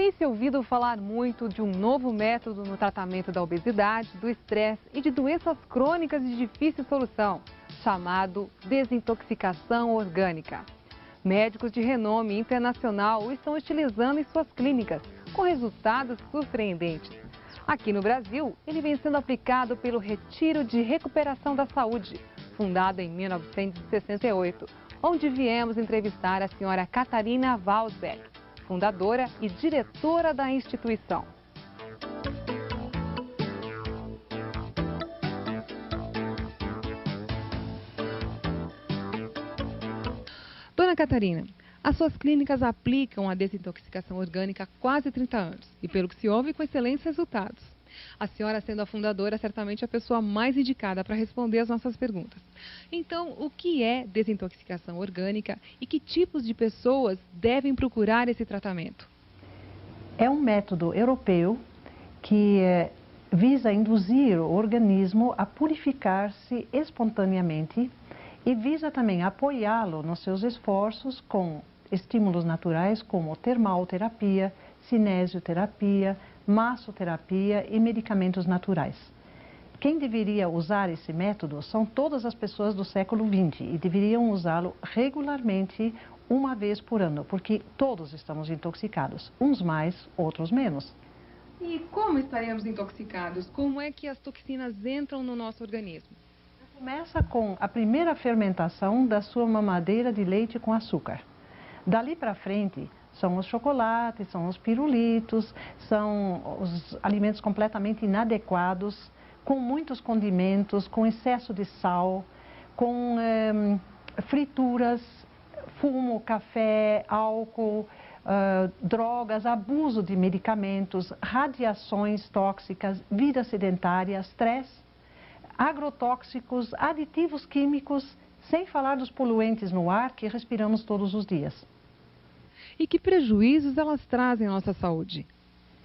Tem se ouvido falar muito de um novo método no tratamento da obesidade, do estresse e de doenças crônicas de difícil solução, chamado desintoxicação orgânica. Médicos de renome internacional o estão utilizando em suas clínicas, com resultados surpreendentes. Aqui no Brasil, ele vem sendo aplicado pelo Retiro de Recuperação da Saúde, fundado em 1968, onde viemos entrevistar a senhora Catarina Walsbeck, fundadora e diretora da instituição. Dona Catarina, as suas clínicas aplicam a desintoxicação orgânica há quase 30 anos e, pelo que se ouve, com excelentes resultados. A senhora, sendo a fundadora, certamente é a pessoa mais indicada para responder as nossas perguntas. Então, o que é desintoxicação orgânica e que tipos de pessoas devem procurar esse tratamento? É um método europeu que visa induzir o organismo a purificar-se espontaneamente e visa também apoiá-lo nos seus esforços com estímulos naturais como termalterapia, cinesioterapia, massoterapia e medicamentos naturais. Quem deveria usar esse método são todas as pessoas do século XX e deveriam usá-lo regularmente uma vez por ano, porque todos estamos intoxicados, uns mais, outros menos. E como estaremos intoxicados? Como é que as toxinas entram no nosso organismo? Começa com a primeira fermentação da sua mamadeira de leite com açúcar. Dali para frente são os chocolates, são os pirulitos, são os alimentos completamente inadequados, com muitos condimentos, com excesso de sal, com frituras, fumo, café, álcool, drogas, abuso de medicamentos, radiações tóxicas, vida sedentária, estresse, agrotóxicos, aditivos químicos, sem falar dos poluentes no ar que respiramos todos os dias. E que prejuízos elas trazem à nossa saúde?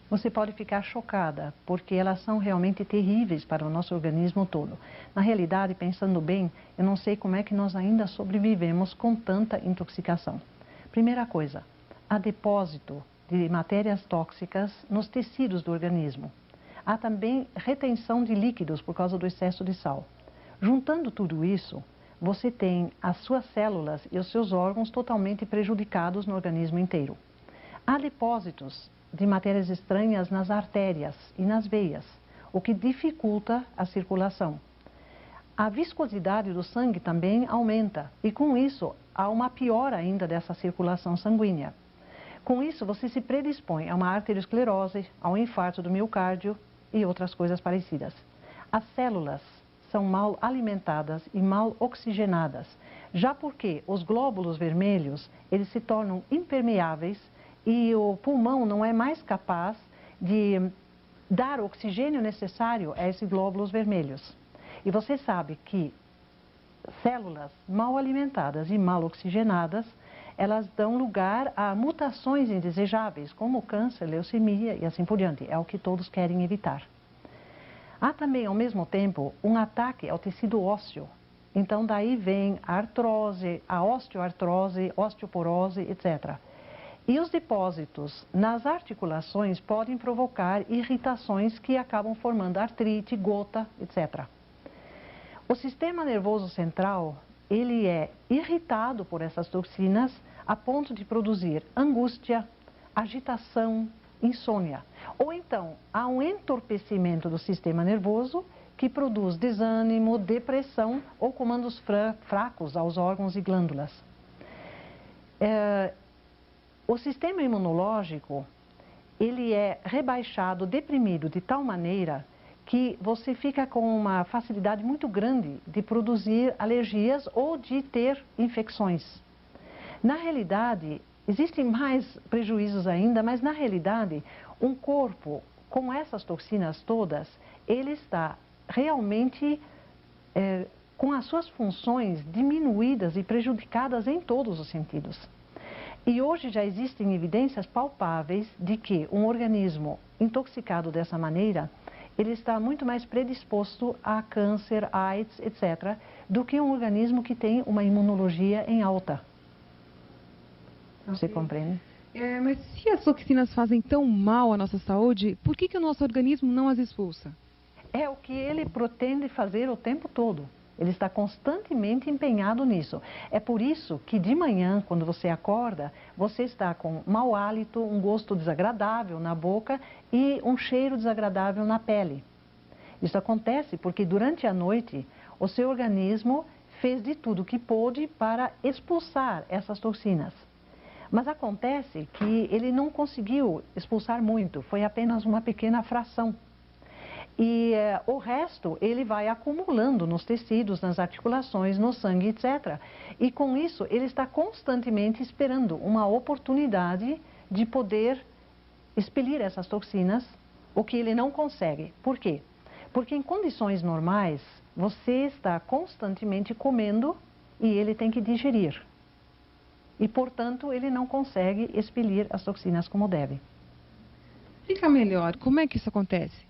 Você pode ficar chocada, porque elas são realmente terríveis para o nosso organismo todo. Na realidade, pensando bem, eu não sei como é que nós ainda sobrevivemos com tanta intoxicação. Primeira coisa, há depósito de matérias tóxicas nos tecidos do organismo. Há também retenção de líquidos por causa do excesso de sal. Juntando tudo isso, você tem as suas células e os seus órgãos totalmente prejudicados no organismo inteiro. Há depósitos de matérias estranhas nas artérias e nas veias, o que dificulta a circulação. A viscosidade do sangue também aumenta e, com isso, há uma piora ainda dessa circulação sanguínea. Com isso, você se predispõe a uma arteriosclerose, ao infarto do miocárdio e outras coisas parecidas. As células são mal alimentadas e mal oxigenadas, já porque os glóbulos vermelhos, eles se tornam impermeáveis e o pulmão não é mais capaz de dar o oxigênio necessário a esses glóbulos vermelhos. E você sabe que células mal alimentadas e mal oxigenadas, elas dão lugar a mutações indesejáveis, como câncer, leucemia e assim por diante. É o que todos querem evitar. Há também, ao mesmo tempo, um ataque ao tecido ósseo. Então, daí vem a artrose, a osteoartrose, osteoporose, etc. E os depósitos nas articulações podem provocar irritações que acabam formando artrite, gota, etc. O sistema nervoso central, ele é irritado por essas toxinas a ponto de produzir angústia, agitação, insônia. Ou então, há um entorpecimento do sistema nervoso que produz desânimo, depressão ou comandos fracos aos órgãos e glândulas. O sistema imunológico, ele é rebaixado, deprimido de tal maneira que você fica com uma facilidade muito grande de produzir alergias ou de ter infecções. Na realidade, existem mais prejuízos ainda, mas na realidade, um corpo com essas toxinas todas, ele está realmente com as suas funções diminuídas e prejudicadas em todos os sentidos. E hoje já existem evidências palpáveis de que um organismo intoxicado dessa maneira, ele está muito mais predisposto a câncer, AIDS, etc., do que um organismo que tem uma imunologia em alta. Você compreende? Mas se as toxinas fazem tão mal à nossa saúde, por que o nosso organismo não as expulsa? É o que ele pretende fazer o tempo todo. Ele está constantemente empenhado nisso. É por isso que de manhã, quando você acorda, você está com mau hálito, um gosto desagradável na boca e um cheiro desagradável na pele. Isso acontece porque durante a noite o seu organismo fez de tudo que pôde para expulsar essas toxinas. Mas acontece que ele não conseguiu expulsar muito, foi apenas uma pequena fração. E o resto ele vai acumulando nos tecidos, nas articulações, no sangue, etc. E com isso ele está constantemente esperando uma oportunidade de poder expelir essas toxinas, o que ele não consegue. Por quê? Porque em condições normais você está constantemente comendo e ele tem que digerir. E portanto ele não consegue expelir as toxinas como deve. Explica melhor, como é que isso acontece?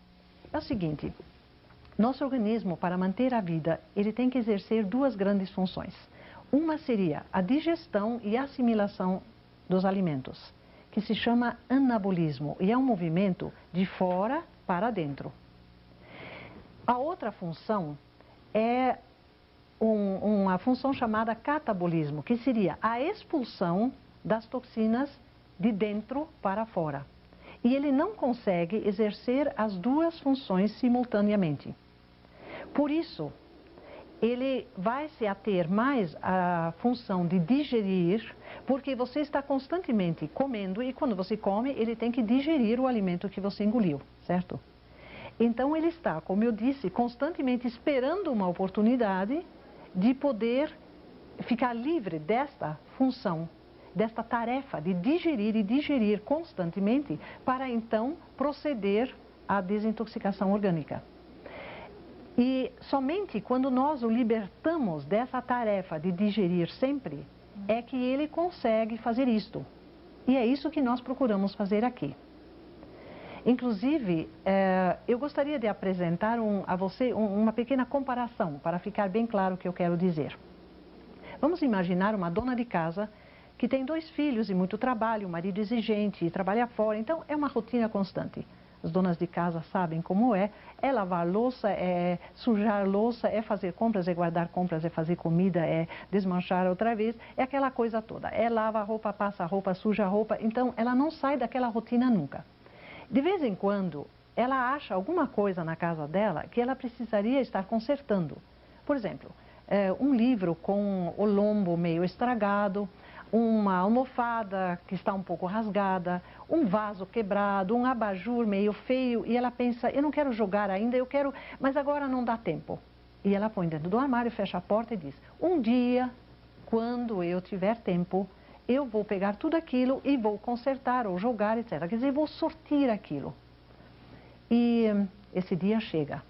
É o seguinte, nosso organismo, para manter a vida, ele tem que exercer duas grandes funções. Uma seria a digestão e assimilação dos alimentos, que se chama anabolismo, e é um movimento de fora para dentro. A outra função é uma função chamada catabolismo, que seria a expulsão das toxinas de dentro para fora. E ele não consegue exercer as duas funções simultaneamente. Por isso, ele vai se ater mais à função de digerir, porque você está constantemente comendo e quando você come, ele tem que digerir o alimento que você engoliu, certo? Então ele está, como eu disse, constantemente esperando uma oportunidade de poder ficar livre desta função, desta tarefa de digerir e digerir constantemente para então proceder à desintoxicação orgânica. E somente quando nós o libertamos dessa tarefa de digerir sempre, é que ele consegue fazer isto. E é isso que nós procuramos fazer aqui. Inclusive, eu gostaria de apresentar a você uma pequena comparação, para ficar bem claro o que eu quero dizer. Vamos imaginar uma dona de casa que tem 2 filhos e muito trabalho, um marido exigente e trabalha fora, então é uma rotina constante. As donas de casa sabem como é lavar louça, é sujar louça, é fazer compras, é guardar compras, é fazer comida, é desmanchar outra vez, é aquela coisa toda. É lava a roupa, passa a roupa, suja a roupa, então ela não sai daquela rotina nunca. De vez em quando, ela acha alguma coisa na casa dela que ela precisaria estar consertando. Por exemplo, um livro com o lombo meio estragado, uma almofada que está um pouco rasgada, um vaso quebrado, um abajur meio feio, e ela pensa, eu não quero jogar ainda, eu quero, mas agora não dá tempo. E ela põe dentro do armário, fecha a porta e diz, um dia, quando eu tiver tempo, eu vou pegar tudo aquilo e vou consertar ou jogar, etc. Quer dizer, vou sortir aquilo. E esse dia chega.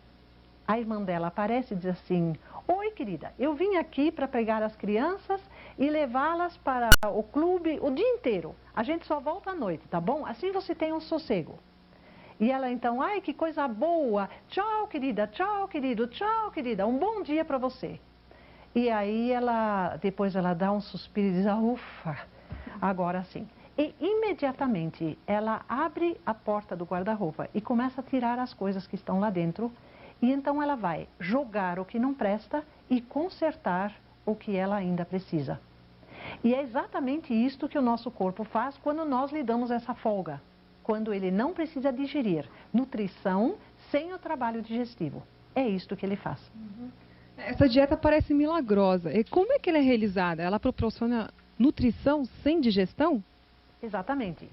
A irmã dela aparece e diz assim, oi querida, eu vim aqui para pegar as crianças e levá-las para o clube o dia inteiro. A gente só volta à noite, tá bom? Assim você tem um sossego. E ela então, ai que coisa boa, tchau querido, tchau querida, um bom dia para você. E aí depois ela dá um suspiro e diz, ufa, agora sim. E imediatamente ela abre a porta do guarda-roupa e começa a tirar as coisas que estão lá dentro. E então ela vai jogar o que não presta e consertar o que ela ainda precisa. E é exatamente isto que o nosso corpo faz quando nós lhe damos essa folga. Quando ele não precisa digerir nutrição sem o trabalho digestivo. É isto que ele faz. Essa dieta parece milagrosa. E como é que ela é realizada? Ela proporciona nutrição sem digestão? Exatamente.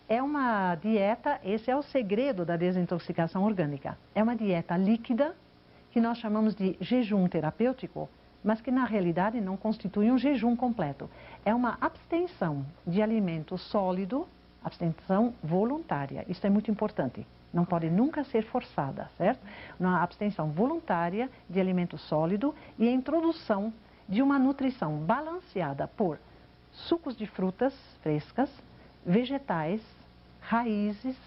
É uma dieta, esse é o segredo da desintoxicação orgânica. É uma dieta líquida, que nós chamamos de jejum terapêutico, mas que na realidade não constitui um jejum completo. É uma abstenção de alimento sólido, abstenção voluntária. Isso é muito importante. Não pode nunca ser forçada, certo? Uma abstenção voluntária de alimento sólido e a introdução de uma nutrição balanceada por sucos de frutas frescas, vegetais, raízes,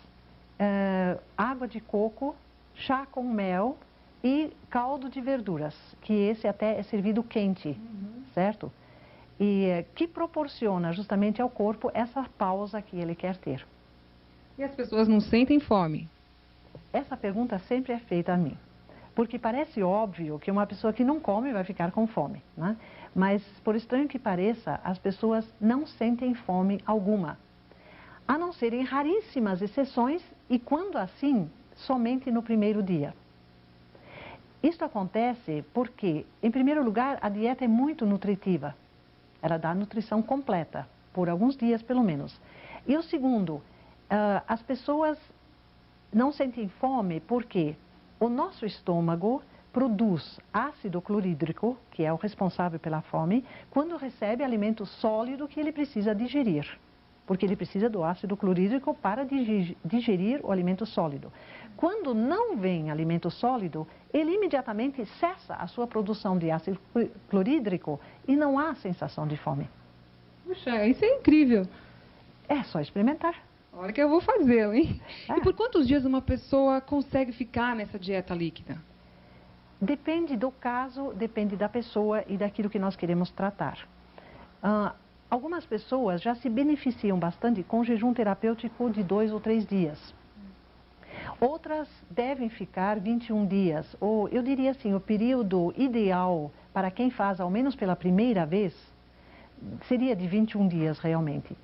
água de coco, chá com mel e caldo de verduras, que esse até é servido quente, certo? e que proporciona justamente ao corpo essa pausa que ele quer ter. E as pessoas não sentem fome? Essa pergunta sempre é feita a mim, porque parece óbvio que uma pessoa que não come vai ficar com fome, né? Mas, por estranho que pareça, as pessoas não sentem fome alguma, a não ser em raríssimas exceções e, quando assim, somente no primeiro dia. Isso acontece porque, em primeiro lugar, a dieta é muito nutritiva. Ela dá nutrição completa, por alguns dias pelo menos. E o segundo, as pessoas não sentem fome porque o nosso estômago produz ácido clorídrico, que é o responsável pela fome, quando recebe alimento sólido que ele precisa digerir. Porque ele precisa do ácido clorídrico para digerir o alimento sólido. Quando não vem alimento sólido, ele imediatamente cessa a sua produção de ácido clorídrico e não há sensação de fome. Puxa, isso é incrível. É só experimentar. Olha que eu vou fazê-lo, hein? É. E por quantos dias uma pessoa consegue ficar nessa dieta líquida? Depende do caso, depende da pessoa e daquilo que nós queremos tratar. Algumas pessoas já se beneficiam bastante com jejum terapêutico de 2 ou 3 dias. Outras devem ficar 21 dias, ou eu diria assim, o período ideal para quem faz ao menos pela primeira vez seria de 21 dias realmente.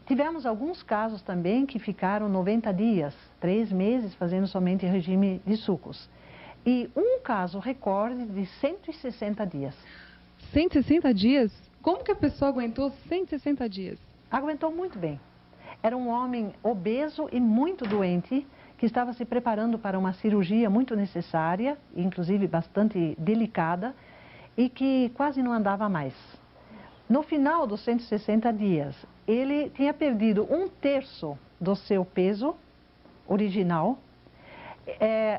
Tivemos alguns casos também que ficaram 90 dias, 3 meses fazendo somente regime de sucos. E um caso recorde de 160 dias. 160 dias? Como que a pessoa aguentou 160 dias? Aguentou muito bem. Era um homem obeso e muito doente, que estava se preparando para uma cirurgia muito necessária, inclusive bastante delicada, e que quase não andava mais. No final dos 160 dias, ele tinha perdido 1/3 do seu peso original,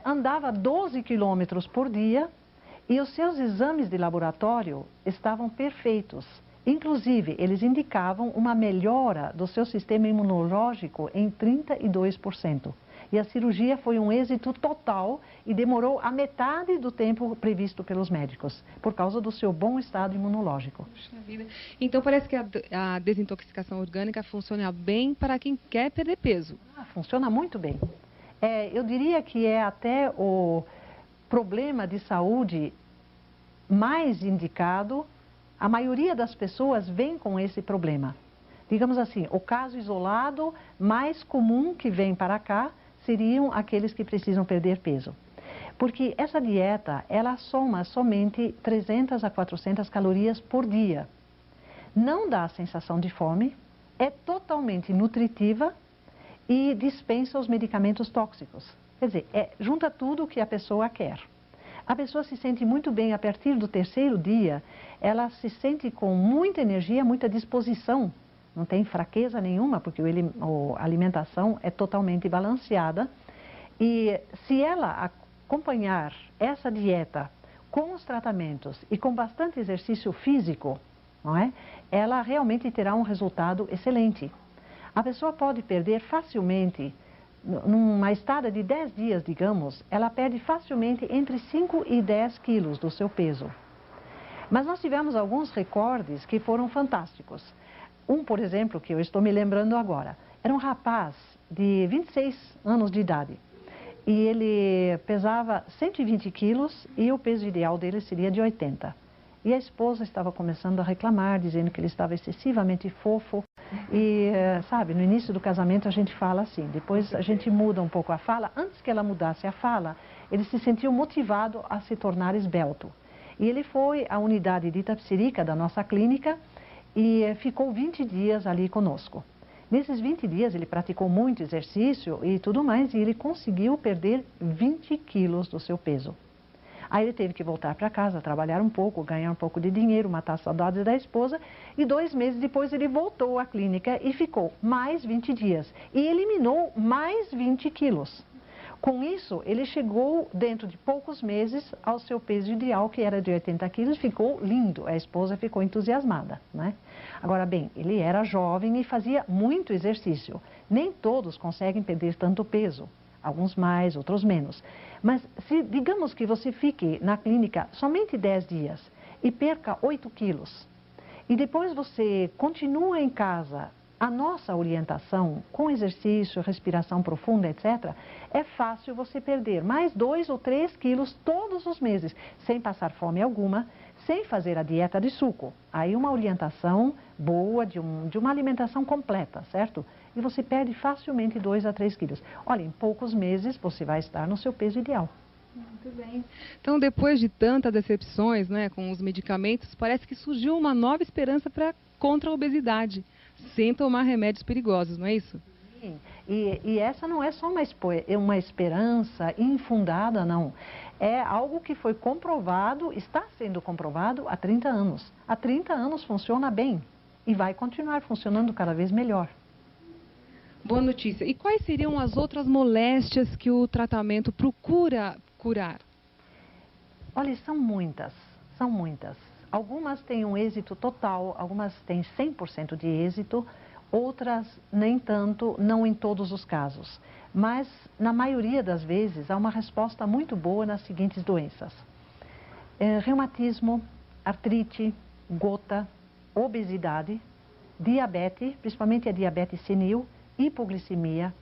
andava 12 quilômetros por dia e os seus exames de laboratório estavam perfeitos. Inclusive, eles indicavam uma melhora do seu sistema imunológico em 32%. E a cirurgia foi um êxito total e demorou a metade do tempo previsto pelos médicos, por causa do seu bom estado imunológico. Puxa vida. Então parece que a desintoxicação orgânica funciona bem para quem quer perder peso. Funciona muito bem. Eu diria que é até o problema de saúde mais indicado. A maioria das pessoas vem com esse problema. Digamos assim, o caso isolado mais comum que vem para cá seriam aqueles que precisam perder peso. Porque essa dieta, ela soma somente 300 a 400 calorias por dia. Não dá a sensação de fome, é totalmente nutritiva e dispensa os medicamentos tóxicos. Quer dizer, junta tudo o que a pessoa quer. A pessoa se sente muito bem a partir do 3º dia, ela se sente com muita energia, muita disposição. Não tem fraqueza nenhuma, porque a alimentação é totalmente balanceada. E se ela acompanhar essa dieta com os tratamentos e com bastante exercício físico, não é? Ela realmente terá um resultado excelente. A pessoa pode perder facilmente, numa estada de 10 dias, digamos, ela perde facilmente entre 5 e 10 quilos do seu peso. Mas nós tivemos alguns recordes que foram fantásticos. Um, por exemplo, que eu estou me lembrando agora, era um rapaz de 26 anos de idade. E ele pesava 120 quilos e o peso ideal dele seria de 80. E a esposa estava começando a reclamar, dizendo que ele estava excessivamente fofo. E, sabe, no início do casamento a gente fala assim, depois a gente muda um pouco a fala. Antes que ela mudasse a fala, ele se sentiu motivado a se tornar esbelto. E ele foi à unidade de Itapecerica da nossa clínica e ficou 20 dias ali conosco. Nesses 20 dias ele praticou muito exercício e tudo mais e ele conseguiu perder 20 quilos do seu peso. Aí ele teve que voltar para casa, trabalhar um pouco, ganhar um pouco de dinheiro, matar as saudades da esposa. E 2 meses depois ele voltou à clínica e ficou mais 20 dias. E eliminou mais 20 quilos. Com isso, ele chegou dentro de poucos meses ao seu peso ideal, que era de 80 quilos. Ficou lindo, a esposa ficou entusiasmada, né? Agora bem, ele era jovem e fazia muito exercício. Nem todos conseguem perder tanto peso. Alguns mais, outros menos. Mas se digamos que você fique na clínica somente 10 dias e perca 8 quilos, e depois você continua em casa, a nossa orientação, com exercício, respiração profunda, etc., é fácil você perder mais 2 ou 3 quilos todos os meses, sem passar fome alguma, sem fazer a dieta de suco. Aí uma orientação boa, de uma alimentação completa, certo? E você perde facilmente 2 a 3 quilos. Olha, em poucos meses você vai estar no seu peso ideal. Muito bem. Então, depois de tantas decepções, né, com os medicamentos, parece que surgiu uma nova esperança contra a obesidade, sem tomar remédios perigosos, não é isso? Sim. E essa não é só uma esperança infundada, não. É algo que foi comprovado, está sendo comprovado há 30 anos. Há 30 anos funciona bem e vai continuar funcionando cada vez melhor. Boa notícia. E quais seriam as outras moléstias que o tratamento procura curar? Olha, são muitas, são muitas. Algumas têm um êxito total, algumas têm 100% de êxito, outras nem tanto, não em todos os casos. Mas, na maioria das vezes, há uma resposta muito boa nas seguintes doenças. Reumatismo, artrite, gota, obesidade, diabetes, principalmente a diabetes senil, hipoglicemia,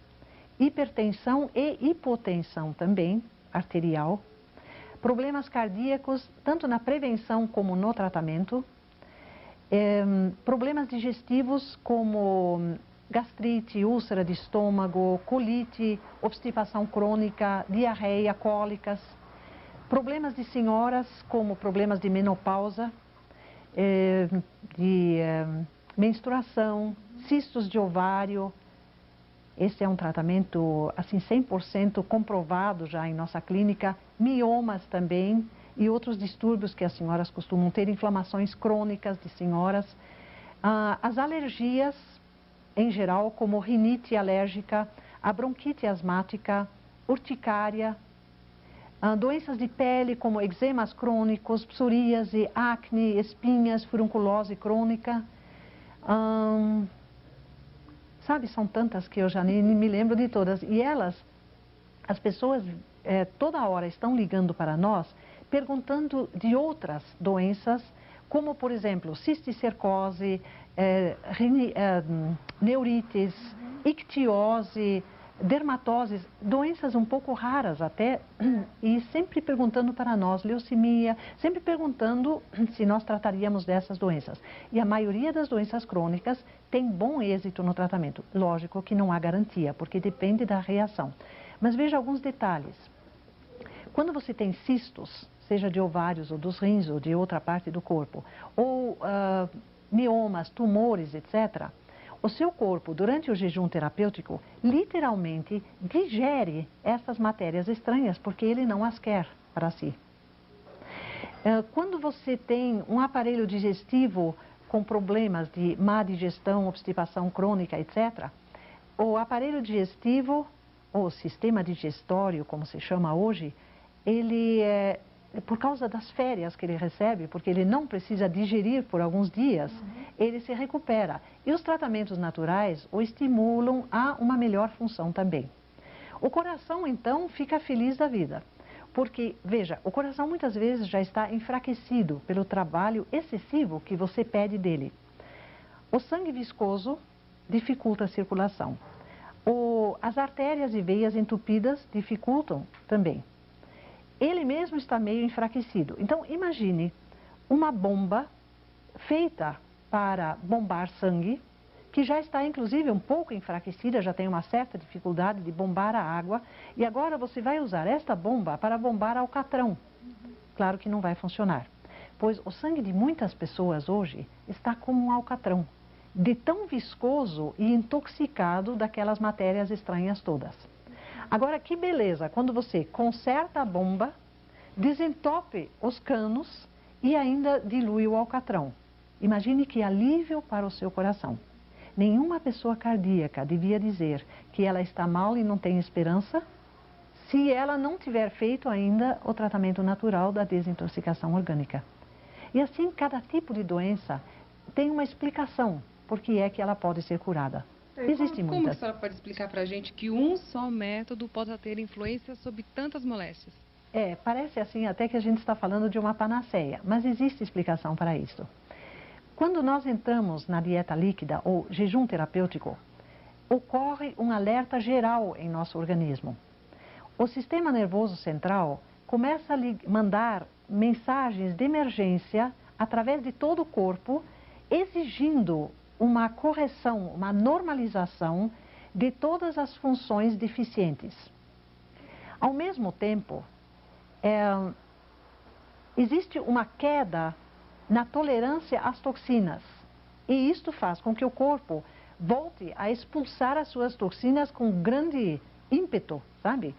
hipertensão e hipotensão também, arterial, problemas cardíacos, tanto na prevenção como no tratamento, problemas digestivos como gastrite, úlcera de estômago, colite, obstipação crônica, diarreia, cólicas, problemas de senhoras como problemas de menopausa, de menstruação, cistos de ovário. Esse é um tratamento, assim, 100% comprovado já em nossa clínica. Miomas também e outros distúrbios que as senhoras costumam ter, inflamações crônicas de senhoras. As alergias, em geral, como rinite alérgica, a bronquite asmática, urticária, doenças de pele como eczemas crônicos, psoríase, acne, espinhas, furunculose crônica. Sabe, são tantas que eu já nem me lembro de todas. E as pessoas toda hora estão ligando para nós, perguntando de outras doenças, como, por exemplo, cisticercose, neurites, ictiose, dermatoses, doenças um pouco raras até, e sempre perguntando para nós, leucemia, sempre perguntando se nós trataríamos dessas doenças. E a maioria das doenças crônicas tem bom êxito no tratamento. Lógico que não há garantia, porque depende da reação. Mas veja alguns detalhes. Quando você tem cistos, seja de ovários ou dos rins ou de outra parte do corpo, ou miomas, tumores, etc., o seu corpo, durante o jejum terapêutico, literalmente digere essas matérias estranhas, porque ele não as quer para si. Quando você tem um aparelho digestivo com problemas de má digestão, obstipação crônica, etc., o aparelho digestivo, ou sistema digestório, como se chama hoje, ele por causa das férias que ele recebe, porque ele não precisa digerir por alguns dias, ele se recupera. E os tratamentos naturais o estimulam a uma melhor função também. O coração, então, fica feliz da vida. Porque, veja, o coração muitas vezes já está enfraquecido pelo trabalho excessivo que você pede dele. O sangue viscoso dificulta a circulação. As artérias e veias entupidas dificultam também. Ele mesmo está meio enfraquecido. Então, imagine uma bomba feita para bombar sangue, que já está inclusive um pouco enfraquecida, já tem uma certa dificuldade de bombar a água, e agora você vai usar esta bomba para bombar alcatrão. Claro que não vai funcionar, pois o sangue de muitas pessoas hoje está como um alcatrão, de tão viscoso e intoxicado daquelas matérias estranhas todas. Agora, que beleza, quando você conserta a bomba, desentope os canos e ainda dilui o alcatrão. Imagine que alívio para o seu coração. Nenhuma pessoa cardíaca devia dizer que ela está mal e não tem esperança se ela não tiver feito ainda o tratamento natural da desintoxicação orgânica. E assim, cada tipo de doença tem uma explicação por que é que ela pode ser curada. Existem muitas. Como a senhora pode explicar para a gente que um só método pode ter influência sobre tantas moléstias? Parece assim até que a gente está falando de uma panaceia, mas existe explicação para isso. Quando nós entramos na dieta líquida ou jejum terapêutico, ocorre um alerta geral em nosso organismo. O sistema nervoso central começa a mandar mensagens de emergência através de todo o corpo, exigindo uma correção, uma normalização de todas as funções deficientes. Ao mesmo tempo, existe uma queda na tolerância às toxinas. E isto faz com que o corpo volte a expulsar as suas toxinas com grande ímpeto, sabe?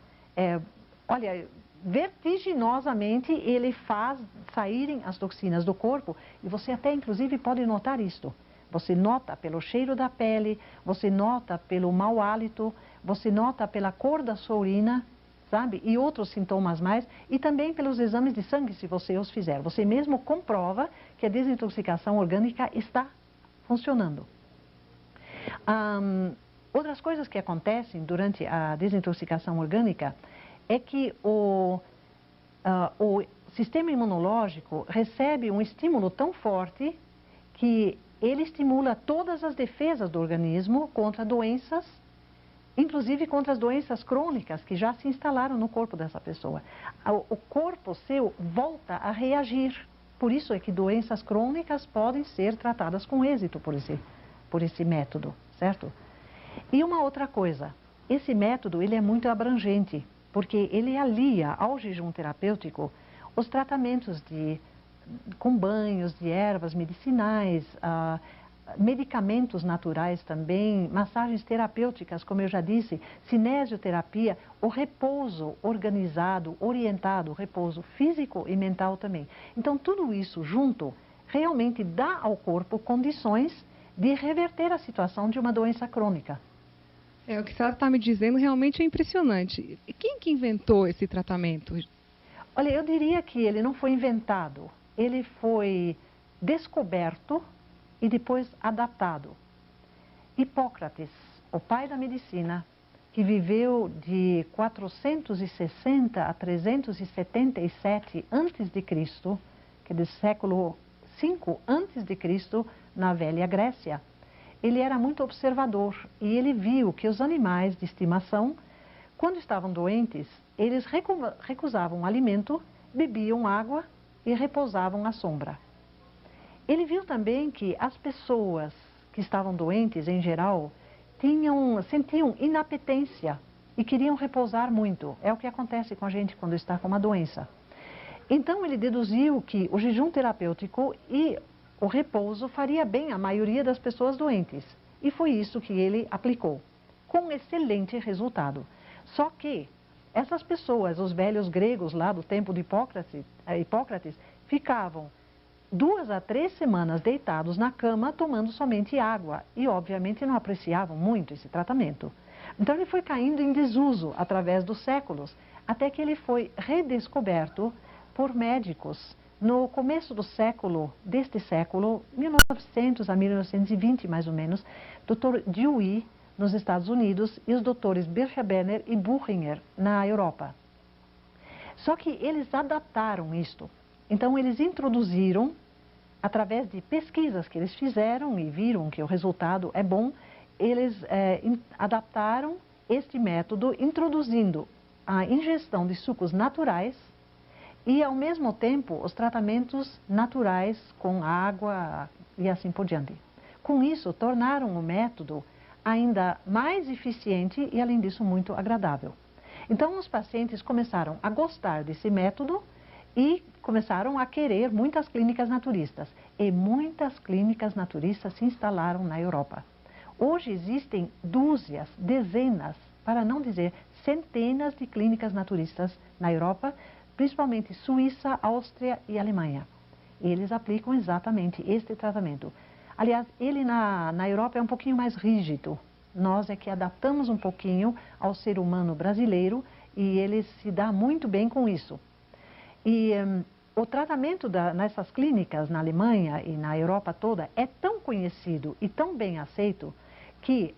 Olha, vertiginosamente ele faz saírem as toxinas do corpo e você até inclusive pode notar isto. Você nota pelo cheiro da pele, você nota pelo mau hálito, você nota pela cor da sua urina, sabe? E outros sintomas mais, e também pelos exames de sangue, se você os fizer. Você mesmo comprova que a desintoxicação orgânica está funcionando. Outras coisas que acontecem durante a desintoxicação orgânica é que o sistema imunológico recebe um estímulo tão forte que ele estimula todas as defesas do organismo contra doenças, inclusive contra as doenças crônicas que já se instalaram no corpo dessa pessoa. O corpo seu volta a reagir. Por isso é que doenças crônicas podem ser tratadas com êxito por esse método, certo? E uma outra coisa, esse método ele é muito abrangente, porque ele alia ao jejum terapêutico os tratamentos com banhos de ervas medicinais, medicamentos naturais também, massagens terapêuticas, como eu já disse, cinesioterapia, o repouso organizado, orientado, repouso físico e mental também. Então, tudo isso junto realmente dá ao corpo condições de reverter a situação de uma doença crônica. O que a senhora está me dizendo realmente é impressionante. Quem que inventou esse tratamento? Olha, eu diria que ele não foi inventado, ele foi descoberto e depois adaptado. Hipócrates, o pai da medicina, que viveu de 460 a 377 a.C., que é do século V a.C., na Velha Grécia, ele era muito observador e ele viu que os animais de estimação, quando estavam doentes, eles recusavam alimento, bebiam água e repousavam à sombra. Ele viu também que as pessoas que estavam doentes, em geral, sentiam inapetência e queriam repousar muito. É o que acontece com a gente quando está com uma doença. Então ele deduziu que o jejum terapêutico e o repouso faria bem à maioria das pessoas doentes. E foi isso que ele aplicou, com excelente resultado. Só que essas pessoas, os velhos gregos lá do tempo de Hipócrates, ficavam 2 a 3 semanas deitados na cama tomando somente água e obviamente não apreciavam muito esse tratamento. Então ele foi caindo em desuso através dos séculos, até que ele foi redescoberto por médicos no começo deste século, 1900 a 1920 mais ou menos, Dr. Dewey nos Estados Unidos e os doutores Bircher-Benner e Buchinger na Europa. Só que eles adaptaram isto. Então eles introduziram, através de pesquisas que eles fizeram e viram que o resultado é bom, eles adaptaram este método introduzindo a ingestão de sucos naturais e, ao mesmo tempo, os tratamentos naturais com água e assim por diante. Com isso, tornaram o método ainda mais eficiente e, além disso, muito agradável. Então, os pacientes começaram a gostar desse método e começaram a querer muitas clínicas naturistas. E muitas clínicas naturistas se instalaram na Europa. Hoje existem dúzias, dezenas, para não dizer centenas de clínicas naturistas na Europa, principalmente Suíça, Áustria e Alemanha. Eles aplicam exatamente este tratamento. Aliás, ele na Europa é um pouquinho mais rígido. Nós é que adaptamos um pouquinho ao ser humano brasileiro e ele se dá muito bem com isso. E o tratamento nessas clínicas na Alemanha e na Europa toda é tão conhecido e tão bem aceito que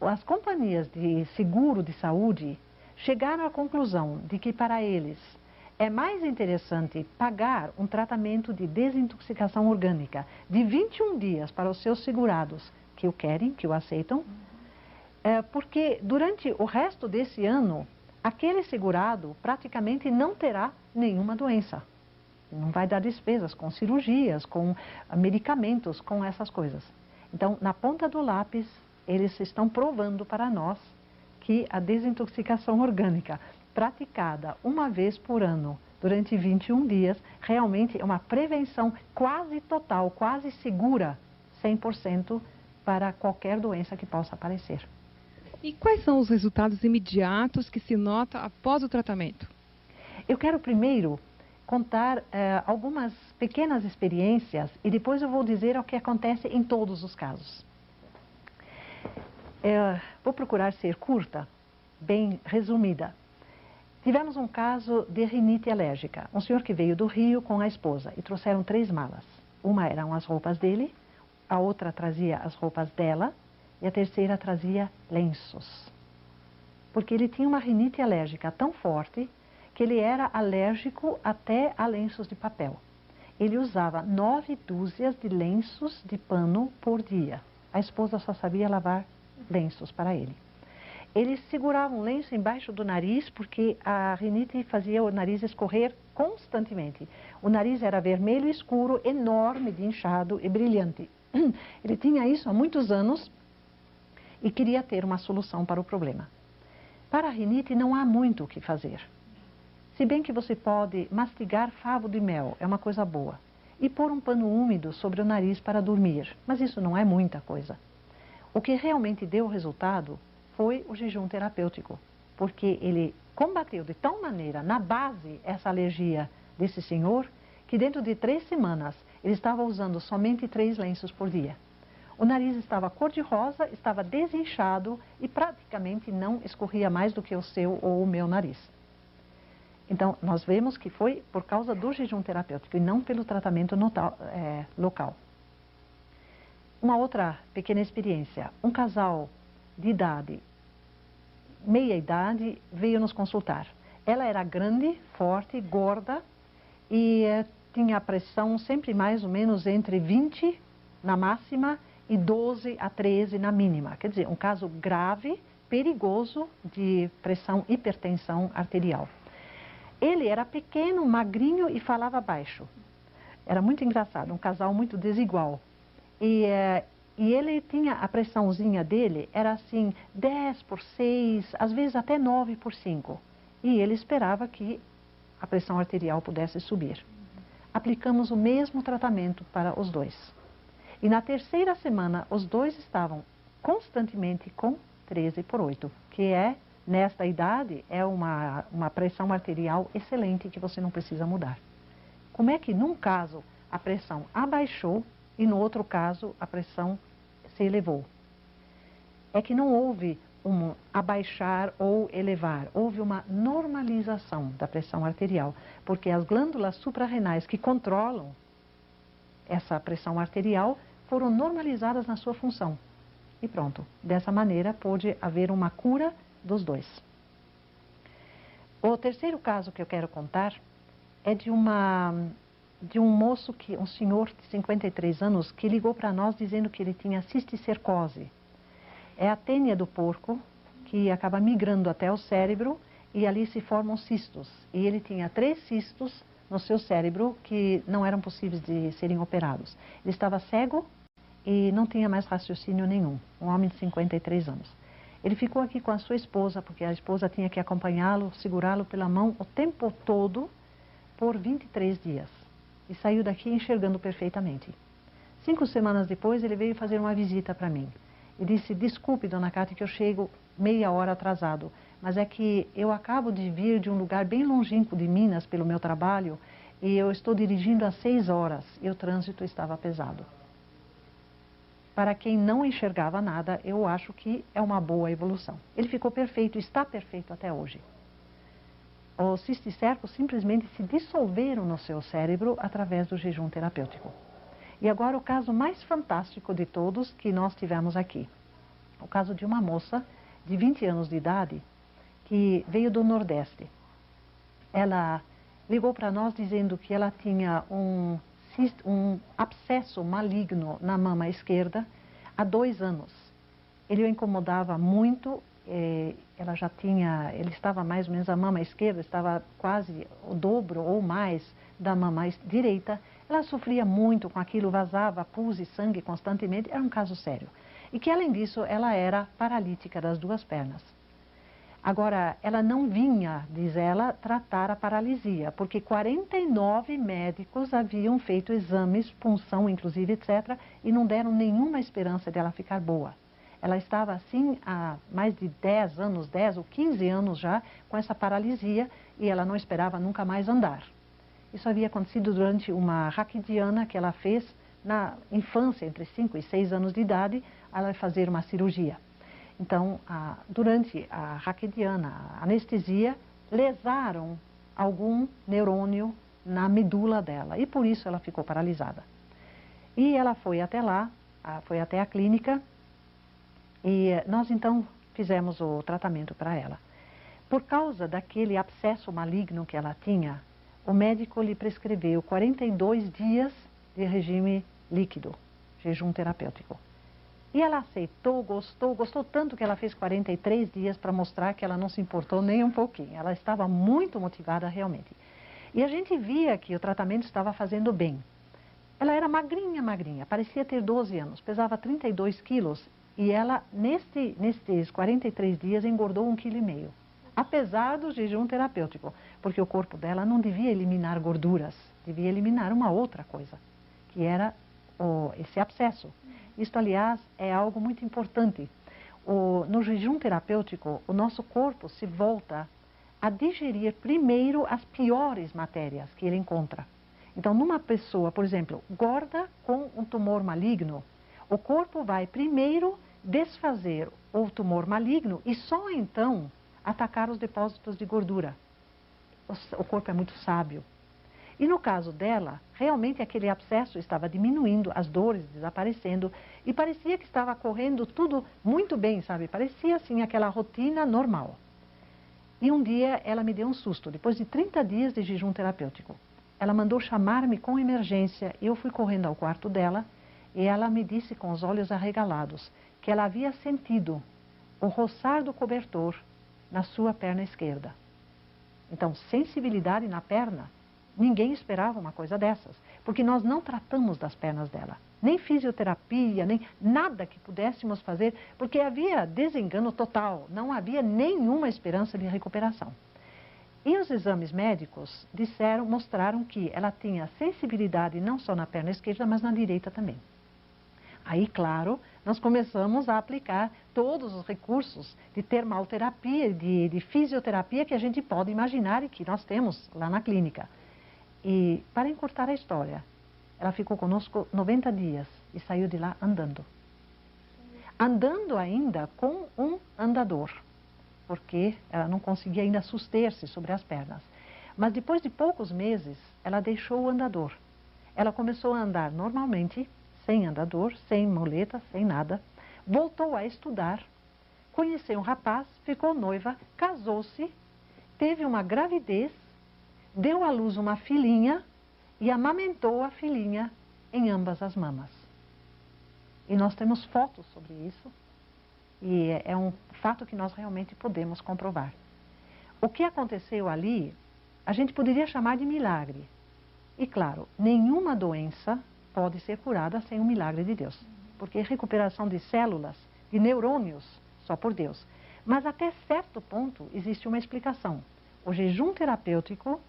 as companhias de seguro de saúde chegaram à conclusão de que para eles É mais interessante pagar um tratamento de desintoxicação orgânica de 21 dias para os seus segurados que o querem, que o aceitam, porque durante o resto desse ano, aquele segurado praticamente não terá nenhuma doença. Não vai dar despesas com cirurgias, com medicamentos, com essas coisas. Então, na ponta do lápis, eles estão provando para nós que a desintoxicação orgânica praticada uma vez por ano, durante 21 dias, realmente é uma prevenção quase total, quase segura, 100% para qualquer doença que possa aparecer. E quais são os resultados imediatos que se nota após o tratamento? Eu quero primeiro contar algumas pequenas experiências e depois eu vou dizer o que acontece em todos os casos. Vou procurar ser curta, bem resumida. Tivemos um caso de rinite alérgica. Um senhor que veio do Rio com a esposa e trouxeram 3 malas. Uma eram as roupas dele, a outra trazia as roupas dela e a terceira trazia lenços. Porque ele tinha uma rinite alérgica tão forte que ele era alérgico até a lenços de papel. Ele usava 9 dúzias de lenços de pano por dia. A esposa só sabia lavar lenços para ele. Ele segurava um lenço embaixo do nariz porque a rinite fazia o nariz escorrer constantemente. O nariz era vermelho escuro, enorme de inchado e brilhante. Ele tinha isso há muitos anos e queria ter uma solução para o problema. Para a rinite não há muito o que fazer. Se bem que você pode mastigar favo de mel, é uma coisa boa, e pôr um pano úmido sobre o nariz para dormir, mas isso não é muita coisa. O que realmente deu resultado foi o jejum terapêutico, porque ele combateu de tal maneira, na base, essa alergia desse senhor, que dentro de 3 semanas ele estava usando somente 3 lenços por dia. O nariz estava cor-de-rosa, estava desinchado e praticamente não escorria mais do que o seu ou o meu nariz. Então, nós vemos que foi por causa do jejum terapêutico e não pelo tratamento local. Uma outra pequena experiência. Um casal de idade, meia idade, veio nos consultar. Ela era grande, forte, gorda e tinha a pressão sempre mais ou menos entre 20 na máxima e 12 a 13 na mínima. Quer dizer, um caso grave, perigoso de pressão, hipertensão arterial. Ele era pequeno, magrinho e falava baixo. Era muito engraçado, um casal muito desigual. E ele tinha, a pressãozinha dele era assim, 10 por 6, às vezes até 9 por 5. E ele esperava que a pressão arterial pudesse subir. Aplicamos o mesmo tratamento para os dois. E na terceira semana, os dois estavam constantemente com 13 por 8, que é, nesta idade, é uma pressão arterial excelente que você não precisa mudar. Como é que num caso a pressão abaixou e no outro caso a pressão se elevou? É que não houve um abaixar ou elevar, houve uma normalização da pressão arterial, porque as glândulas suprarrenais que controlam essa pressão arterial foram normalizadas na sua função. E pronto, dessa maneira pôde haver uma cura dos dois. O terceiro caso que eu quero contar é de um moço, um senhor de 53 anos, que ligou para nós dizendo que ele tinha cisticercose. É a tênia do porco que acaba migrando até o cérebro e ali se formam cistos. E ele tinha 3 cistos no seu cérebro que não eram possíveis de serem operados. Ele estava cego e não tinha mais raciocínio nenhum, um homem de 53 anos. Ele ficou aqui com a sua esposa, porque a esposa tinha que acompanhá-lo, segurá-lo pela mão o tempo todo, por 23 dias. E saiu daqui enxergando perfeitamente. 5 semanas depois, ele veio fazer uma visita para mim. E disse, desculpe, dona Cátia, que eu chego meia hora atrasado, mas é que eu acabo de vir de um lugar bem longínquo de Minas pelo meu trabalho e eu estou dirigindo às 6 horas e o trânsito estava pesado. Para quem não enxergava nada, eu acho que é uma boa evolução. Ele ficou perfeito, está perfeito até hoje. Os cisticercos simplesmente se dissolveram no seu cérebro através do jejum terapêutico. E agora o caso mais fantástico de todos que nós tivemos aqui. O caso de uma moça de 20 anos de idade que veio do Nordeste. Ela ligou para nós dizendo que ela tinha um abscesso maligno na mama esquerda há 2 anos. Ele o incomodava muito, ele estava mais ou menos, a mama esquerda estava quase o dobro ou mais da mama direita. Ela sofria muito com aquilo, vazava pus e sangue constantemente, era um caso sério. E que além disso, ela era paralítica das 2 pernas. Agora, ela não vinha, diz ela, tratar a paralisia, porque 49 médicos haviam feito exames, punção inclusive, etc., e não deram nenhuma esperança dela ficar boa. Ela estava assim há mais de 10 anos, 10 ou 15 anos já, com essa paralisia, e ela não esperava nunca mais andar. Isso havia acontecido durante uma raquidiana que ela fez na infância, entre 5 e 6 anos de idade, ela vai fazer uma cirurgia. Então, durante a raquidiana, a anestesia, lesaram algum neurônio na medula dela, e por isso ela ficou paralisada. E ela foi até lá, foi até a clínica, e nós então fizemos o tratamento para ela. Por causa daquele abscesso maligno que ela tinha, o médico lhe prescreveu 42 dias de regime líquido, jejum terapêutico. E ela aceitou, gostou tanto que ela fez 43 dias para mostrar que ela não se importou nem um pouquinho. Ela estava muito motivada realmente. E a gente via que o tratamento estava fazendo bem. Ela era magrinha, magrinha, parecia ter 12 anos, pesava 32 quilos e ela, nestes 43 dias, engordou 1,5 kg. Apesar do jejum terapêutico, porque o corpo dela não devia eliminar gorduras, devia eliminar uma outra coisa, que era esse abscesso. Isto, aliás, é algo muito importante. No jejum terapêutico, o nosso corpo se volta a digerir primeiro as piores matérias que ele encontra. Então, numa pessoa, por exemplo, gorda com um tumor maligno, o corpo vai primeiro desfazer o tumor maligno e só então atacar os depósitos de gordura. O corpo é muito sábio. E no caso dela, realmente aquele abscesso estava diminuindo, as dores desaparecendo e parecia que estava correndo tudo muito bem, sabe? Parecia assim aquela rotina normal. E um dia ela me deu um susto, depois de 30 dias de jejum terapêutico. Ela mandou chamar-me com emergência, eu fui correndo ao quarto dela e ela me disse com os olhos arregalados que ela havia sentido o roçar do cobertor na sua perna esquerda. Então, sensibilidade na perna. Ninguém esperava uma coisa dessas, porque nós não tratamos das pernas dela, nem fisioterapia, nem nada que pudéssemos fazer, porque havia desengano total, não havia nenhuma esperança de recuperação. E os exames médicos mostraram que ela tinha sensibilidade não só na perna esquerda, mas na direita também. Aí, claro, nós começamos a aplicar todos os recursos de termalterapia, de fisioterapia que a gente pode imaginar e que nós temos lá na clínica. E, para encurtar a história, ela ficou conosco 90 dias e saiu de lá andando. Andando ainda com um andador, porque ela não conseguia ainda suster-se sobre as pernas. Mas depois de poucos meses, ela deixou o andador. Ela começou a andar normalmente, sem andador, sem muleta, sem nada. Voltou a estudar, conheceu um rapaz, ficou noiva, casou-se, teve uma gravidez, deu à luz uma filhinha e amamentou a filhinha em ambas as mamas. E nós temos fotos sobre isso e é um fato que nós realmente podemos comprovar. O que aconteceu ali, a gente poderia chamar de milagre. E claro, nenhuma doença pode ser curada sem o milagre de Deus. Porque recuperação de células, de neurônios, só por Deus. Mas até certo ponto existe uma explicação. O jejum terapêutico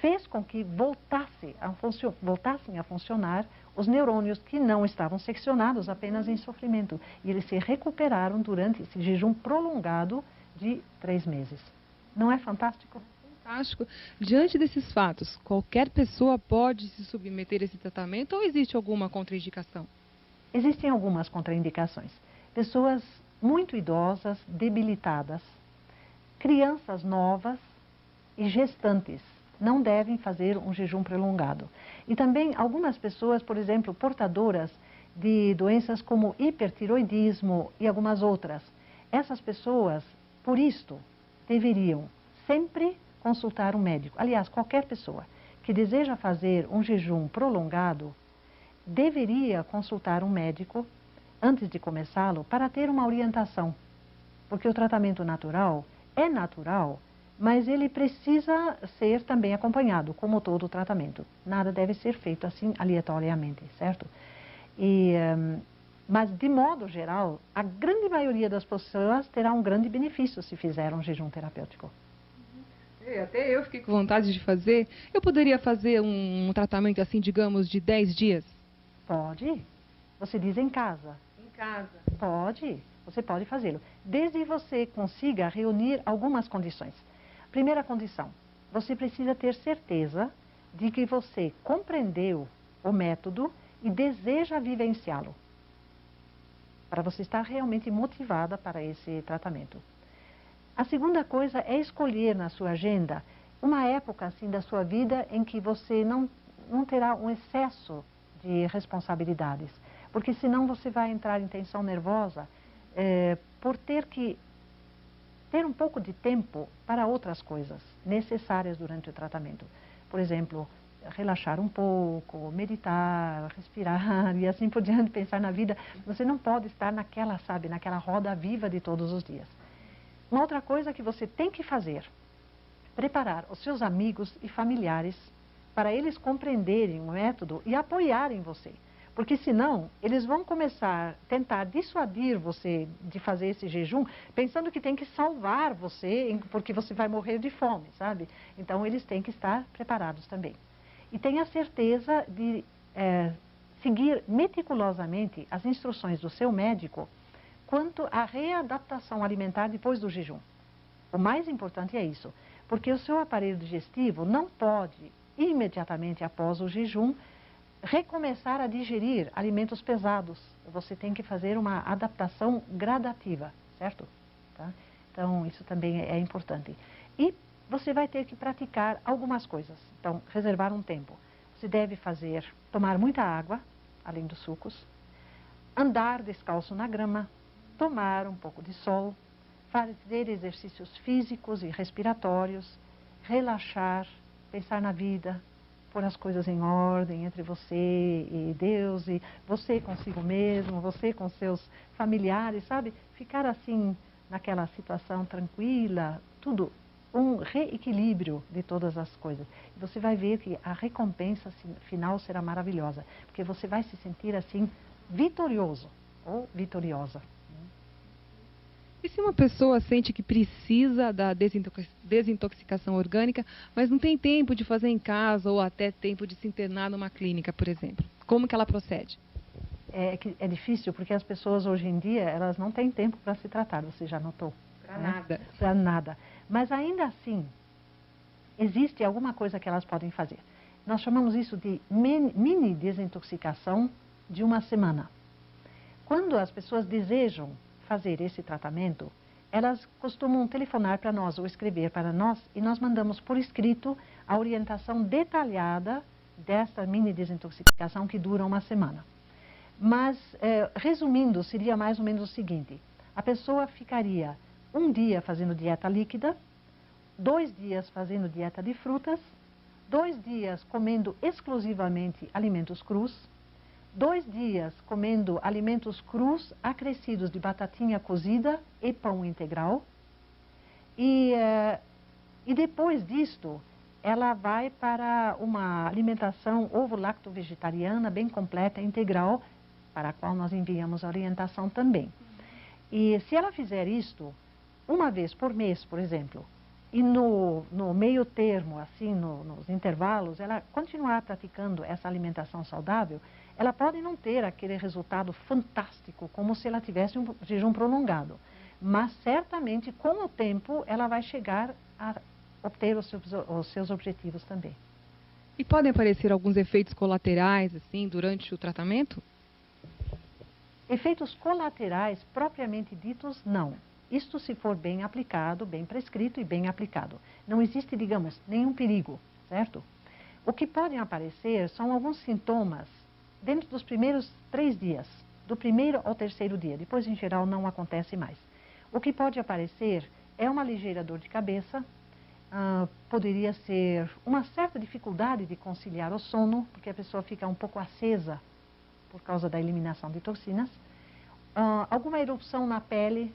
fez com que voltassem a funcionar os neurônios que não estavam seccionados apenas em sofrimento. E eles se recuperaram durante esse jejum prolongado de 3 meses. Não é fantástico? Fantástico. Diante desses fatos, qualquer pessoa pode se submeter a esse tratamento ou existe alguma contraindicação? Existem algumas contraindicações. Pessoas muito idosas, debilitadas, crianças novas e gestantes não devem fazer um jejum prolongado. E também algumas pessoas, por exemplo, portadoras de doenças como hipertiroidismo e algumas outras. Essas pessoas, por isto, deveriam sempre consultar um médico. Aliás, qualquer pessoa que deseja fazer um jejum prolongado deveria consultar um médico antes de começá-lo para ter uma orientação. Porque o tratamento natural é natural, mas ele precisa ser também acompanhado, como todo tratamento. Nada deve ser feito assim aleatoriamente, certo? Mas, de modo geral, a grande maioria das pessoas terá um grande benefício se fizer um jejum terapêutico. Até eu fiquei com vontade de fazer. Eu poderia fazer um tratamento assim, digamos, de 10 dias? Pode. Você diz em casa. Em casa. Pode. Você pode fazê-lo. Desde que você consiga reunir algumas condições. Primeira condição, você precisa ter certeza de que você compreendeu o método e deseja vivenciá-lo. Para você estar realmente motivada para esse tratamento. A segunda coisa é escolher na sua agenda uma época assim da sua vida em que você não terá um excesso de responsabilidades. Porque senão você vai entrar em tensão nervosa por ter que ter um pouco de tempo para outras coisas necessárias durante o tratamento. Por exemplo, relaxar um pouco, meditar, respirar e assim por diante, pensar na vida. Você não pode estar naquela roda viva de todos os dias. Uma outra coisa que você tem que fazer, preparar os seus amigos e familiares para eles compreenderem o método e apoiarem você. Porque senão, eles vão começar a tentar dissuadir você de fazer esse jejum, pensando que tem que salvar você, porque você vai morrer de fome, sabe? Então, eles têm que estar preparados também. E tenha certeza de seguir meticulosamente as instruções do seu médico quanto à readaptação alimentar depois do jejum. O mais importante é isso, porque o seu aparelho digestivo não pode, imediatamente após o jejum, recomeçar a digerir alimentos pesados. Você tem que fazer uma adaptação gradativa, certo? Tá? Então, isso também é importante. E você vai ter que praticar algumas coisas. Então, reservar um tempo. Você deve tomar muita água, além dos sucos, andar descalço na grama, tomar um pouco de sol, fazer exercícios físicos e respiratórios, relaxar, pensar na vida, pôr as coisas em ordem entre você e Deus, e você consigo mesmo, você com seus familiares, sabe? Ficar assim, naquela situação tranquila, tudo, um reequilíbrio de todas as coisas. E você vai ver que a recompensa final será maravilhosa, porque você vai se sentir assim, vitorioso ou vitoriosa. E se uma pessoa sente que precisa da desintoxicação orgânica, mas não tem tempo de fazer em casa ou até tempo de se internar numa clínica, por exemplo? Como que ela procede? É difícil porque as pessoas hoje em dia, elas não têm tempo para se tratar, você já notou? Para nada. Para nada. Mas ainda assim, existe alguma coisa que elas podem fazer. Nós chamamos isso de mini desintoxicação de uma semana. Quando as pessoas desejam fazer esse tratamento, elas costumam telefonar para nós ou escrever para nós e nós mandamos por escrito a orientação detalhada desta mini desintoxicação que dura uma semana. Mas, resumindo, seria mais ou menos o seguinte: a pessoa ficaria um dia fazendo dieta líquida, 2 dias fazendo dieta de frutas, 2 dias comendo exclusivamente alimentos crus, 2 dias comendo alimentos crus acrescidos de batatinha cozida e pão integral. E depois disto, ela vai para uma alimentação ovo-lacto-vegetariana bem completa, integral, para a qual nós enviamos a orientação também. E se ela fizer isto uma vez por mês, por exemplo, e no meio termo, assim, nos intervalos, ela continuar praticando essa alimentação saudável, ela pode não ter aquele resultado fantástico, como se ela tivesse um jejum prolongado. Mas, certamente, com o tempo, ela vai chegar a obter os seus objetivos também. E podem aparecer alguns efeitos colaterais, assim, durante o tratamento? Efeitos colaterais, propriamente ditos, não. Isto se for bem aplicado, bem prescrito e bem aplicado. Não existe, digamos, nenhum perigo, certo? O que podem aparecer são alguns sintomas dentro dos primeiros 3 dias, do primeiro ao 3º dia. Depois, em geral, não acontece mais. O que pode aparecer é uma ligeira dor de cabeça, poderia ser uma certa dificuldade de conciliar o sono, porque a pessoa fica um pouco acesa por causa da eliminação de toxinas. Alguma erupção na pele,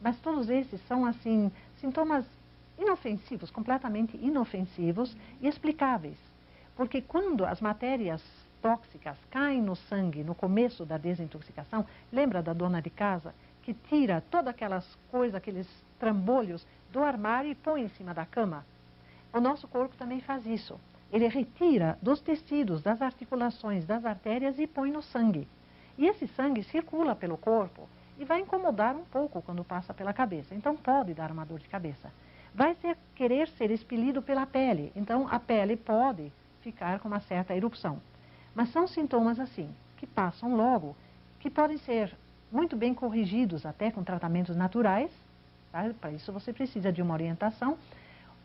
mas todos esses são, assim, sintomas inofensivos, completamente inofensivos e explicáveis. Porque quando as matérias tóxicas caem no sangue no começo da desintoxicação, lembra da dona de casa que tira todas aquelas coisas, aqueles trambolhos do armário e põe em cima da cama? O nosso corpo também faz isso. Ele retira dos tecidos, das articulações, das artérias e põe no sangue. E esse sangue circula pelo corpo e vai incomodar um pouco quando passa pela cabeça. Então pode dar uma dor de cabeça. Vai querer ser expelido pela pele. Então a pele pode ficar com uma certa erupção. Mas são sintomas assim, que passam logo, que podem ser muito bem corrigidos até com tratamentos naturais. Tá? Para isso você precisa de uma orientação.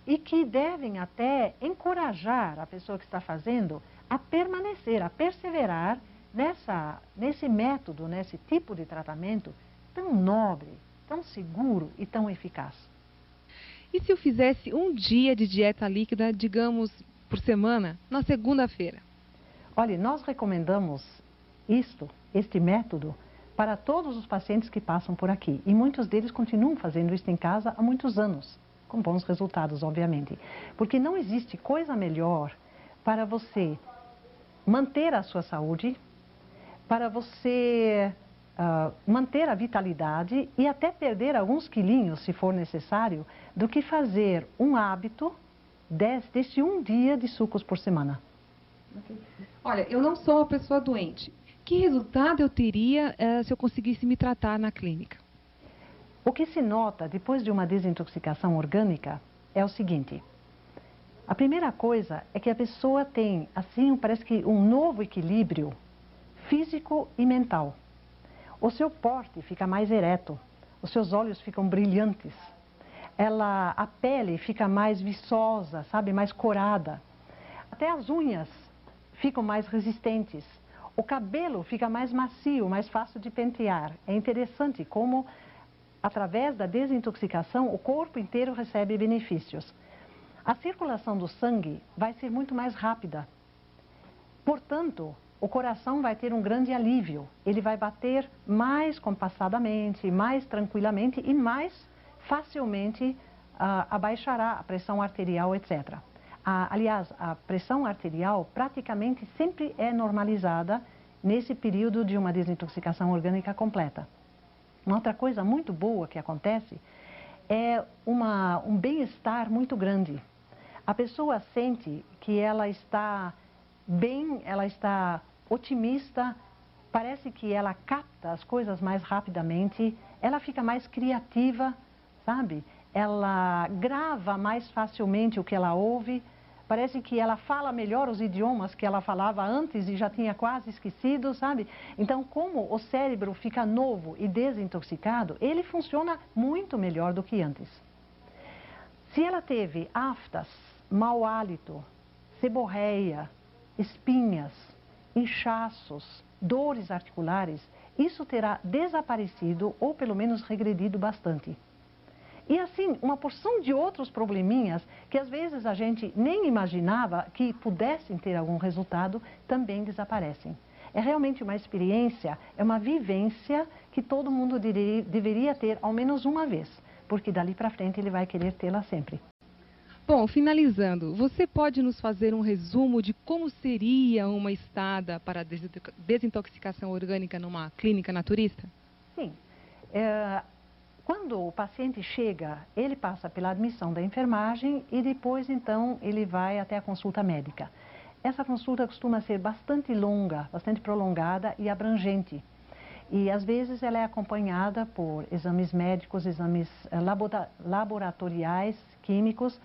E que devem até encorajar a pessoa que está fazendo a permanecer, a perseverar nesse método, nesse tipo de tratamento tão nobre, tão seguro e tão eficaz. E se eu fizesse um dia de dieta líquida, digamos, por semana, na segunda-feira? Olha, nós recomendamos este método para todos os pacientes que passam por aqui. E muitos deles continuam fazendo isso em casa há muitos anos, com bons resultados, obviamente. Porque não existe coisa melhor para você manter a sua saúde, para você manter a vitalidade e até perder alguns quilinhos, se for necessário, do que fazer um hábito desse um dia de sucos por semana. Olha, eu não sou uma pessoa doente. Que resultado eu teria se eu conseguisse me tratar na clínica? O que se nota depois de uma desintoxicação orgânica é o seguinte. A primeira coisa é que a pessoa tem, assim, parece que um novo equilíbrio físico e mental. O seu porte fica mais ereto, os seus olhos ficam brilhantes, a pele fica mais viçosa, sabe, mais corada. Até as unhas ficam mais resistentes. O cabelo fica mais macio, mais fácil de pentear. É interessante como, através da desintoxicação, o corpo inteiro recebe benefícios. A circulação do sangue vai ser muito mais rápida. Portanto, o coração vai ter um grande alívio. Ele vai bater mais compassadamente, mais tranquilamente e mais facilmente abaixará a pressão arterial, etc. Aliás, a pressão arterial praticamente sempre é normalizada nesse período de uma desintoxicação orgânica completa. Uma outra coisa muito boa que acontece é um bem-estar muito grande. A pessoa sente que ela está bem, ela está otimista, parece que ela capta as coisas mais rapidamente, ela fica mais criativa, sabe? Ela grava mais facilmente o que ela ouve, parece que ela fala melhor os idiomas que ela falava antes e já tinha quase esquecido, sabe? Então, como o cérebro fica novo e desintoxicado, ele funciona muito melhor do que antes. Se ela teve aftas, mau hálito, seborreia, espinhas, inchaços, dores articulares, isso terá desaparecido ou pelo menos regredido bastante. E assim, uma porção de outros probleminhas que às vezes a gente nem imaginava que pudessem ter algum resultado, também desaparecem. É realmente uma experiência, é uma vivência que todo mundo deveria ter ao menos uma vez, porque dali para frente ele vai querer tê-la sempre. Bom, finalizando, você pode nos fazer um resumo de como seria uma estada para a desintoxicação orgânica numa clínica naturista? Sim. Quando o paciente chega, ele passa pela admissão da enfermagem e depois, então, ele vai até a consulta médica. Essa consulta costuma ser bastante longa, bastante prolongada e abrangente. E, às vezes, ela é acompanhada por exames médicos, exames laboratoriais, químicos,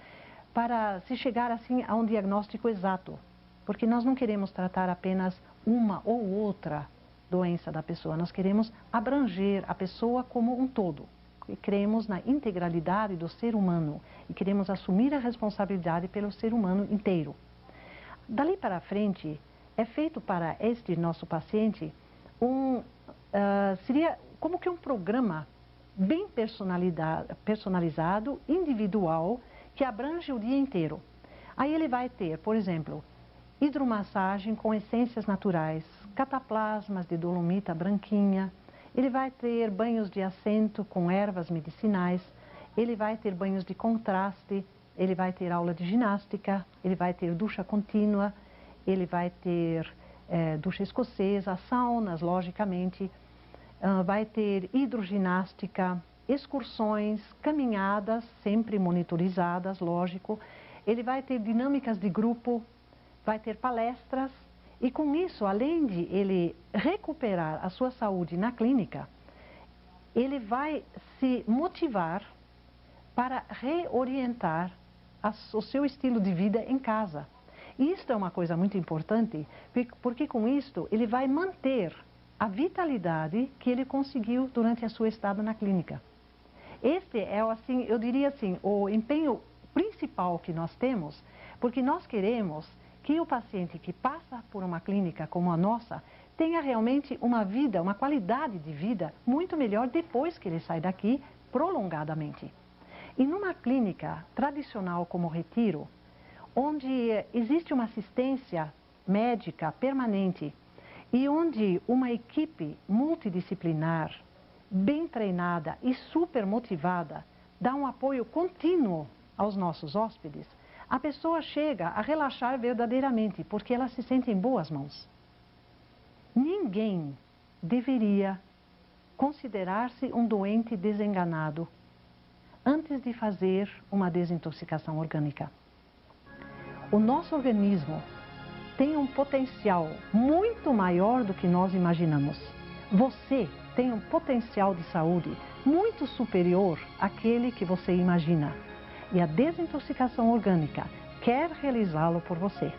para se chegar, assim, a um diagnóstico exato. Porque nós não queremos tratar apenas uma ou outra doença da pessoa, nós queremos abranger a pessoa como um todo. E cremos na integralidade do ser humano e queremos assumir a responsabilidade pelo ser humano inteiro. Dali para frente, é feito para este nosso paciente seria como que um programa bem personalizado, individual, que abrange o dia inteiro. Aí ele vai ter, por exemplo, hidromassagem com essências naturais, cataplasmas de dolomita branquinha, ele vai ter banhos de assento com ervas medicinais, ele vai ter banhos de contraste, ele vai ter aula de ginástica, ele vai ter ducha contínua, ele vai ter ducha escocesa, saunas, logicamente, vai ter hidroginástica, excursões, caminhadas, sempre monitorizadas, lógico. Ele vai ter dinâmicas de grupo, vai ter palestras e com isso, além de ele recuperar a sua saúde na clínica, ele vai se motivar para reorientar o seu estilo de vida em casa. E isto é uma coisa muito importante, porque com isto ele vai manter a vitalidade que ele conseguiu durante a sua estada na clínica. Este é, assim, eu diria assim, o empenho principal que nós temos, porque nós queremos que o paciente que passa por uma clínica como a nossa tenha realmente uma vida, uma qualidade de vida muito melhor depois que ele sai daqui prolongadamente. E numa clínica tradicional como o Retiro, onde existe uma assistência médica permanente e onde uma equipe multidisciplinar, bem treinada e super motivada, dá um apoio contínuo aos nossos hóspedes, a pessoa chega a relaxar verdadeiramente, porque ela se sente em boas mãos. Ninguém deveria considerar-se um doente desenganado antes de fazer uma desintoxicação orgânica. O nosso organismo tem um potencial muito maior do que nós imaginamos. Você tem um potencial de saúde muito superior àquele que você imagina. E a desintoxicação orgânica quer realizá-lo por você.